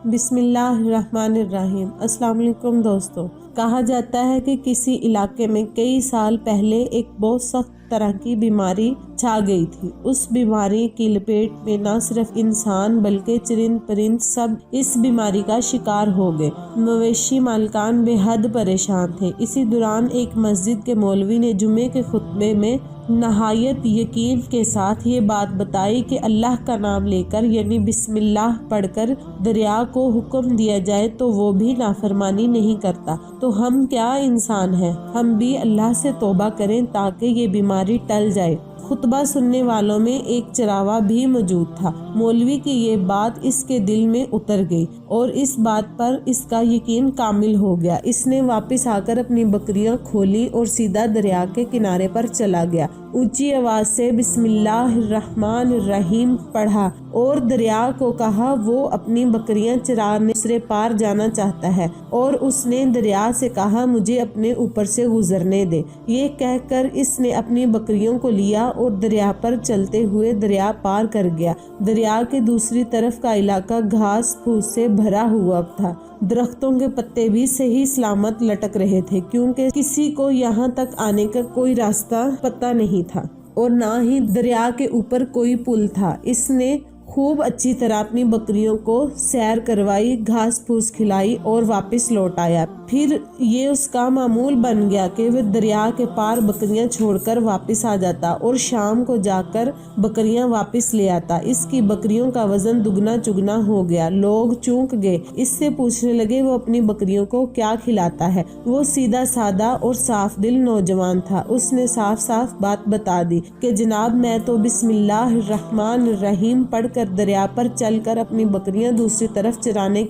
بسم اللہ الرحمن الرحیم۔ السلام علیکم دوستو۔ کہا جاتا ہے کہ کسی علاقے میں کئی سال پہلے ایک بہت سخت طرح کی بیماری چھا گئی تھی۔ اس بیماری کی لپیٹ میں نہ صرف انسان بلکہ چرند پرند سب اس بیماری کا شکار ہو گئے۔ مویشی مالکان بے حد پریشان تھے۔ اسی دوران ایک مسجد کے مولوی نے جمعے کے خطبے میں نہایت یقین کے ساتھ یہ بات بتائی کہ اللہ کا نام لے کر یعنی بسم اللہ پڑھ کر دریا کو حکم دیا جائے تو وہ بھی نافرمانی نہیں کرتا، تو ہم کیا انسان ہیں، ہم بھی اللہ سے توبہ کریں تاکہ یہ بیماری ٹل جائے۔ خطبہ سننے والوں میں ایک چراوا بھی موجود تھا۔ مولوی کی یہ بات اس کے دل میں اتر گئی اور اس بات پر اس کا یقین کامل ہو گیا۔ اس نے واپس آ کر اپنی بکریاں کھولی اور سیدھا دریا کے کنارے پر چلا گیا۔ اونچی آواز سے بسم اللہ الرحمن الرحیم پڑھا اور دریا کو کہا وہ اپنی بکریاں چرانے دوسرے پار جانا چاہتا ہے، اور اس نے دریا سے کہا مجھے اپنے اوپر سے گزرنے دے۔ یہ کہہ کر اس نے اپنی بکریوں کو لیا اور دریا پر چلتے ہوئے دریا پار کر گیا۔ دریا کے دوسری طرف کا علاقہ گھاس پھوس سے بھرا ہوا تھا۔ درختوں کے پتے بھی صحیح سلامت لٹک رہے تھے، کیونکہ کسی کو یہاں تک آنے کا کوئی راستہ پتہ نہیں تھا اور نہ ہی دریا کے اوپر کوئی پل تھا۔ اس نے خوب اچھی طرح اپنی بکریوں کو سیر کروائی، گھاس پھوس کھلائی اور واپس لوٹ آیا۔ پھر یہ اس کا معمول بن گیا کہ وہ دریا کے پار بکریاں چھوڑ کر واپس آ جاتا اور شام کو جا کر بکریاں واپس لے آتا۔ اس کی بکریوں کا وزن دگنا چگنا ہو گیا۔ لوگ چونک گئے، اس سے پوچھنے لگے وہ اپنی بکریوں کو کیا کھلاتا ہے۔ وہ سیدھا سادہ اور صاف دل نوجوان تھا۔ اس نے صاف صاف بات بتا دی کہ جناب میں تو بسم اللہ الرحمن الرحیم پڑھ کر دریا پر چل کر اپنی بکریاں دوسری طرف چرانے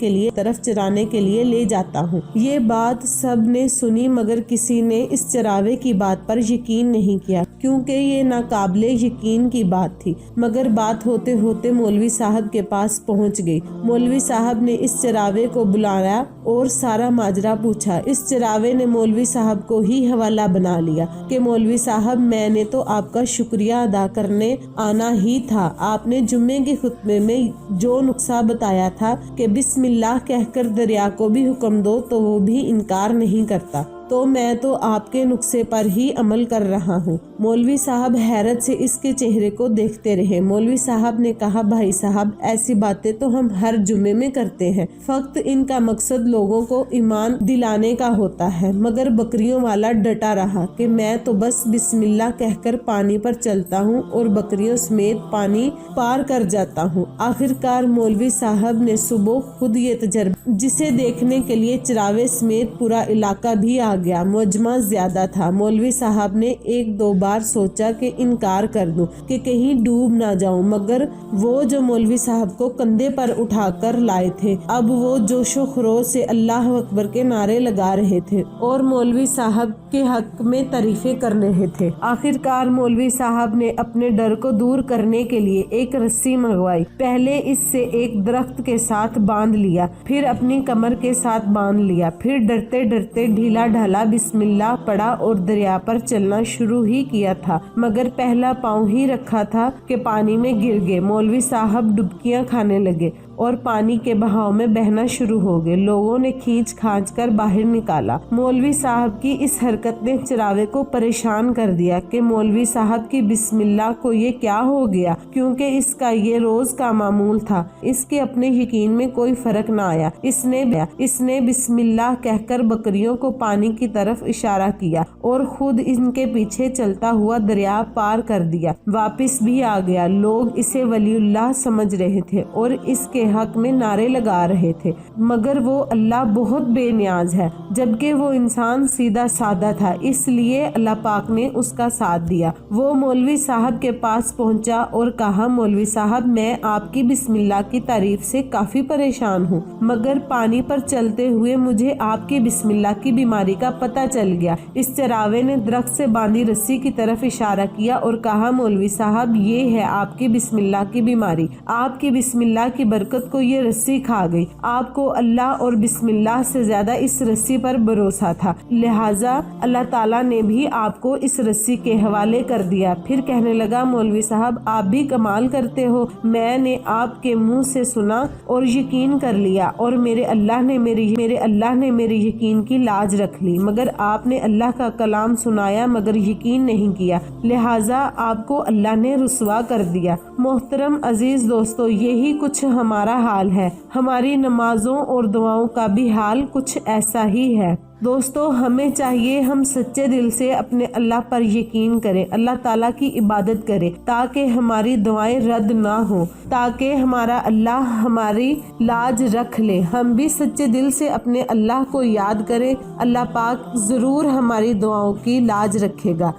کے لیے لے جاتا ہوں۔ یہ بات سب نے سنی مگر کسی نے اس چراوے کی بات پر یقین نہیں کیا، کیونکہ یہ ناقابل یقین کی بات تھی۔ مگر بات ہوتے ہوتے مولوی صاحب کے پاس پہنچ گئی۔ مولوی صاحب نے اس چراوے کو بلایا اور سارا ماجرا پوچھا۔ اس چراوے نے مولوی صاحب کو ہی حوالہ بنا لیا کہ مولوی صاحب میں نے تو آپ کا شکریہ ادا کرنے آنا ہی تھا۔ آپ نے جمعے کے خطبے میں جو نسخہ بتایا تھا کہ بسم اللہ کہہ کر دریا کو بھی حکم دو تو وہ بھی انکار نہیں کرتا، تو میں تو آپ کے نسخے پر ہی عمل کر رہا ہوں۔ مولوی صاحب حیرت سے اس کے چہرے کو دیکھتے رہے۔ مولوی صاحب نے کہا بھائی صاحب ایسی باتیں تو ہم ہر جمعے میں کرتے ہیں، فقط ان کا مقصد لوگوں کو ایمان دلانے کا ہوتا ہے۔ مگر بکریوں والا ڈٹا رہا کہ میں تو بس بسم اللہ کہہ کر پانی پر چلتا ہوں اور بکریوں سمیت پانی پار کر جاتا ہوں۔ آخرکار مولوی صاحب نے صبح خود یہ تجربہ، جسے دیکھنے کے لیے چراوے سمیت پورا علاقہ بھی آ گیا۔ مجمع زیادہ تھا۔ مولوی صاحب نے ایک دو بار سوچا کہ انکار کر دوں کہ کہیں ڈوب نہ جاؤں، مگر وہ جو مولوی صاحب کو کندھے پر اٹھا کر لائے تھے اب وہ جوش و خروش سے اللہ اکبر کے نعرے لگا رہے تھے اور مولوی صاحب کے حق میں تعریفیں کر رہے تھے۔ آخرکار مولوی صاحب نے اپنے ڈر کو دور کرنے کے لیے ایک رسی منگوائی۔ پہلے اس سے ایک درخت کے ساتھ باندھ لیا، پھر اپنی کمر کے ساتھ باندھ لیا، پھر ڈرتے ڈرتے ڈھیلا ڈھالا بسم اللہ پڑھا اور دریا پر چلنا شروع ہی کیا تھا، مگر پہلا پاؤں ہی رکھا تھا کہ پانی میں گر گئے۔ مولوی صاحب ڈبکیاں کھانے لگے اور پانی کے بہاؤ میں بہنا شروع ہو گئے۔ لوگوں نے کھینچ کھانچ کر باہر نکالا۔ مولوی صاحب کی اس حرکت نے چراوے کو پریشان کر دیا کہ مولوی صاحب کی بسم اللہ کو یہ کیا ہو گیا، کیونکہ اس کا یہ روز کا معمول تھا۔ اس کے اپنے یقین میں کوئی فرق نہ آیا۔ اس نے بسم اللہ کہہ کر بکریوں کو پانی کی طرف اشارہ کیا اور خود ان کے پیچھے چلتا ہوا دریا پار کر دیا، واپس بھی آ گیا۔ لوگ اسے ولی اللہ سمجھ رہے تھے اور اس کے حق میں نعرے لگا رہے تھے، مگر وہ اللہ بہت بے نیاز ہے، جبکہ وہ انسان سیدھا سادہ تھا، اس لیے اللہ پاک نے اس کا ساتھ دیا۔ وہ مولوی صاحب کے پاس پہنچا اور کہا مولوی صاحب میں آپ کی بسم اللہ کی تعریف سے کافی پریشان ہوں، مگر پانی پر چلتے ہوئے مجھے آپ کی بسم اللہ کی بیماری کا پتہ چل گیا۔ اس چراوے نے درخت سے باندھی رسی کی طرف اشارہ کیا اور کہا مولوی صاحب یہ ہے آپ کی بسم اللہ کی بیماری، آپ کی بسم اللہ کی برکت برکت کو یہ رسی کھا گئی۔ آپ کو اللہ اور بسم اللہ سے زیادہ اس رسی پر بھروسہ تھا، لہٰذا اللہ تعالیٰ نے بھی آپ کو اس رسی کے حوالے کر دیا۔ پھر کہنے لگا مولوی صاحب آپ بھی کمال کرتے ہو، میں نے آپ کے منہ سے سنا اور یقین کر لیا، اور میرے اللہ نے میرے یقین کی لاج رکھ لی، مگر آپ نے اللہ کا کلام سنایا مگر یقین نہیں کیا، لہٰذا آپ کو اللہ نے رسوا کر دیا۔ محترم عزیز دوستو، یہی کچھ ہمارا حال ہے، ہماری نمازوں اور دعاؤں کا بھی حال کچھ ایسا ہی ہے۔ دوستو ہمیں چاہیے ہم سچے دل سے اپنے اللہ پر یقین کریں، اللہ تعالیٰ کی عبادت کریں تاکہ ہماری دعائیں رد نہ ہوں، تاکہ ہمارا اللہ ہماری لاج رکھ لے۔ ہم بھی سچے دل سے اپنے اللہ کو یاد کریں، اللہ پاک ضرور ہماری دعاؤں کی لاج رکھے گا۔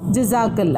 جزاک اللہ۔